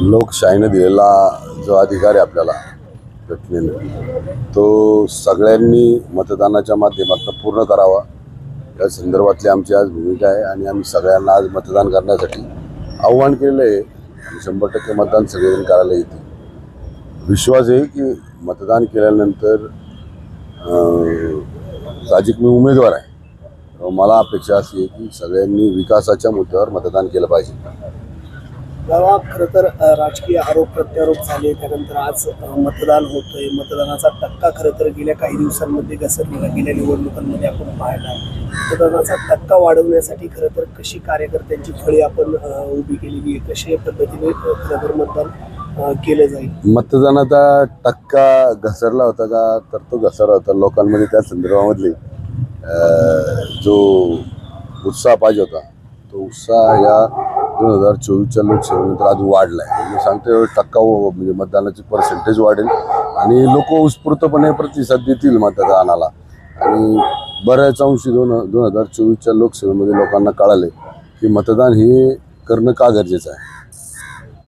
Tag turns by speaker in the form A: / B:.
A: लोकशाहीने दिलेला जो अधिकार आहे आपल्याला घटनेने, तो सगळ्यांनी मतदानाच्या माध्यमातून पूर्ण करावा या संदर्भातली आमची आज भूमिका आहे। आणि आम्ही सगळ्यांना आज मतदान करण्यासाठी आव्हान केलेलं आहे आणि 100% मतदान सगळेजण करायला येतील। विश्वास आहे की मतदान केल्यानंतर साहजिक मी उमेदवार आहे, मला अपेक्षा अशी आहे की सगळ्यांनी विकासाच्या मुद्द्यावर मतदान केलं पाहिजे।
B: खरं तर राजकीय आरोप प्रत्यारोप झाले, त्यानंतर आज मतदान होतंय। मतदानाचा टक्का खरं तर गेल्या काही दिवसांमध्ये घसरलेला, गेल्या निवडणुकांमध्ये आपण पाहिला। मतदानाचा टक्का वाढवण्यासाठी खरं तर कशी कार्यकर्त्यांची फळी आपण उभी केलेली आहे, कशा पद्धतीने खरं तर मतदान केलं जाईल?
A: मतदानाचा टक्का घसरला होता का, तर तो घसरला होता लोकांमध्ये। त्या संदर्भामधली जो उत्साह पाहिजे होता, तो उत्साह या 2024च्या लोकसभेनंतर आज वाढला आहे। मी सांगतो टक्का म्हणजे मतदानाची पर्सेंटेज वाढेल आणि लोक उत्स्फूर्तपणे प्रतिसाद देतील मतदानाला। आणि बऱ्याच अंशी 2024च्या लोकसभेमध्ये लोकांना कळाले की मतदान हे करणं का गरजेचं आहे।